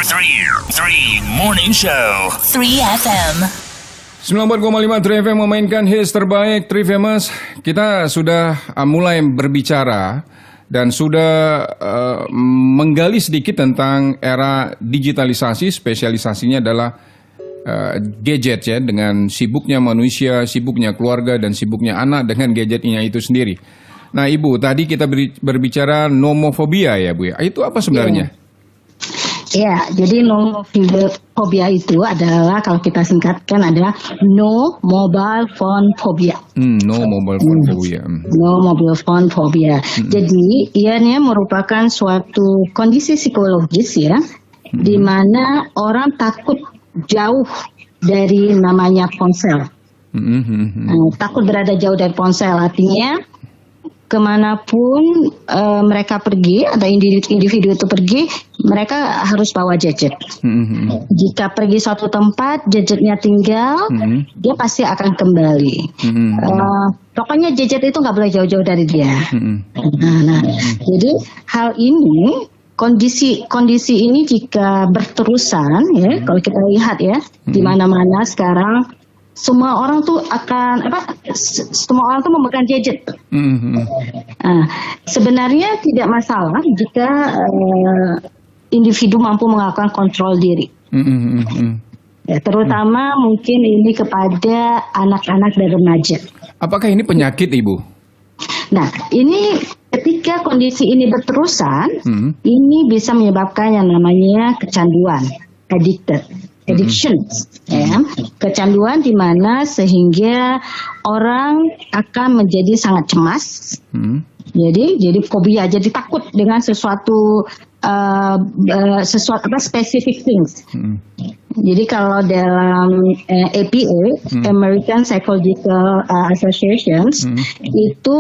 Three Morning Show. 3FM. 94,5 3FM memainkan hits terbaik 3 Famous. Kita sudah mulai berbicara dan sudah menggali sedikit tentang era digitalisasi. Spesialisasinya adalah gadget ya, dengan sibuknya manusia, sibuknya keluarga, dan sibuknya anak dengan gadgetnya itu sendiri. Nah Ibu, tadi kita berbicara nomofobia ya Bu ya. Itu apa sebenarnya? Ya, jadi nomofobia itu adalah, kalau kita singkatkan, adalah no mobile phone phobia. No mobile phone phobia. No mobile phone phobia. Jadi ianya merupakan suatu kondisi psikologis ya, di mana orang takut jauh dari namanya ponsel. Takut berada jauh dari ponsel, artinya kemanapun mereka pergi atau individu itu pergi, mereka harus bawa gadget. Jika pergi suatu tempat, gadgetnya tinggal, dia pasti akan kembali. Pokoknya gadget itu nggak boleh jauh-jauh dari dia. Jadi hal ini, kondisi ini jika berterusan, ya, kalau kita lihat ya, di mana-mana sekarang. Semua orang tuh memegang gadget. Sebenarnya tidak masalah jika individu mampu melakukan kontrol diri. Ya, terutama mungkin ini kepada anak-anak dan remaja. Apakah ini penyakit, Ibu? Nah, ini ketika kondisi ini berterusan, ini bisa menyebabkan yang namanya kecanduan, addictions, ya. Kecanduan di mana sehingga orang akan menjadi sangat cemas. Jadi fobia, jadi takut dengan sesuatu specific things. Jadi kalau dalam APA, American Psychological Associations, itu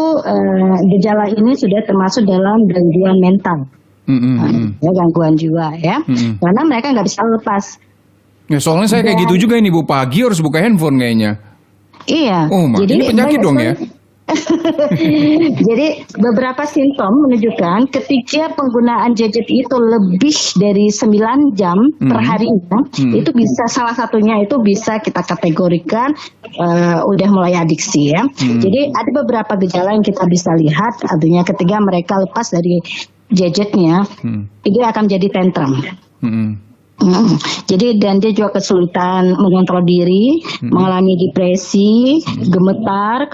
gejala ini sudah termasuk dalam gangguan mental, ya, gangguan jiwa ya, karena mereka nggak bisa lepas. Ya, soalnya saya kayak gitu juga ini Bu, pagi harus buka handphone kayaknya. Iya. Oh, jadi ini penyakit dong ya. Jadi beberapa simptom menunjukkan ketika penggunaan gadget itu lebih dari 9 jam per harinya, itu bisa, salah satunya itu bisa kita kategorikan udah mulai adiksi ya. Jadi ada beberapa gejala yang kita bisa lihat, artinya ketika mereka lepas dari gadgetnya, itu akan jadi tantrum. Jadi dan dia juga kesulitan mengontrol diri, mengalami depresi, gemetar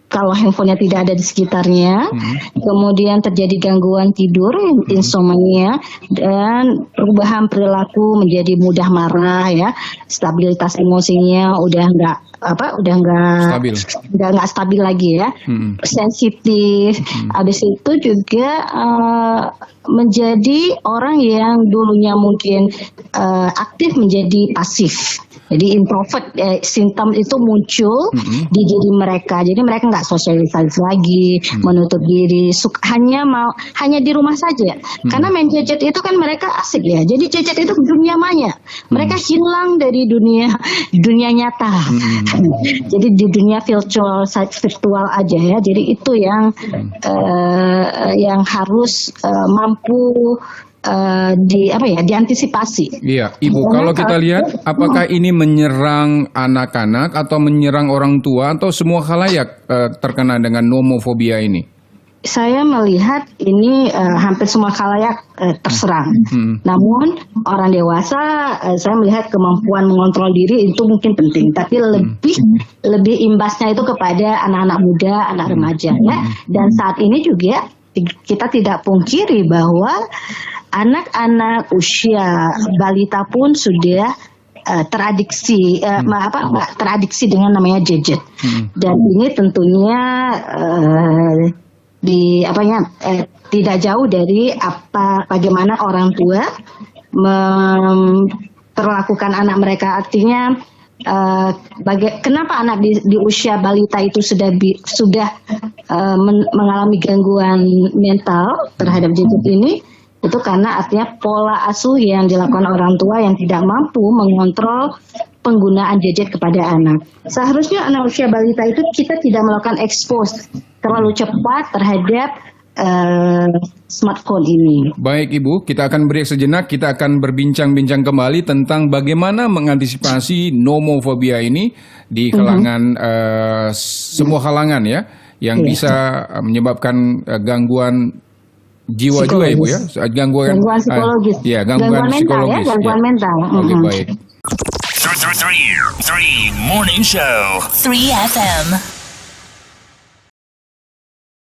kalau handphonenya tidak ada di sekitarnya, kemudian terjadi gangguan tidur, insomnia, dan perubahan perilaku menjadi mudah marah ya, stabilitas emosinya udah nggak stabil lagi ya, sensitif. Habis itu juga menjadi orang yang dulunya mungkin aktif menjadi pasif. Jadi introvert, simptom itu muncul di diri mereka. Jadi mereka nggak sosialisasi lagi, menutup diri, hanya di rumah saja. Karena main gadget itu kan mereka asik ya. Jadi gadget itu dunia maya. Mereka hilang dari dunia nyata. Jadi di dunia virtual aja ya. Jadi itu yang harus mampu diantisipasi. Iya, Ibu, kalau kita lihat, apakah ini menyerang anak-anak atau menyerang orang tua atau semua khalayak terkena dengan nomofobia ini? Saya melihat ini hampir semua khalayak terserang. Namun orang dewasa, saya melihat kemampuan mengontrol diri itu mungkin penting, tapi lebih imbasnya itu kepada anak-anak muda, anak remaja ya. Dan saat ini juga kita tidak pungkiri bahwa anak-anak usia balita pun sudah teradiksi dengan namanya gadget. Dan ini tentunya tidak jauh dari bagaimana orang tua memperlakukan anak mereka. Artinya kenapa anak di usia balita itu sudah mengalami gangguan mental terhadap gadget ini? Itu karena artinya pola asuh yang dilakukan orang tua yang tidak mampu mengontrol penggunaan gadget kepada anak. Seharusnya anak usia balita itu kita tidak melakukan expose terlalu cepat terhadap smartphone ini. Baik Ibu, kita akan break sejenak, kita akan berbincang-bincang kembali tentang bagaimana mengantisipasi nomofobia ini di kalangan semua kalangan ya, yang bisa menyebabkan gangguan jiwa juga Ibu ya, gangguan psikologis, gangguan mental psikologis, ya, gangguan mental. Oke, baik. 3 Morning Show. 3 FM.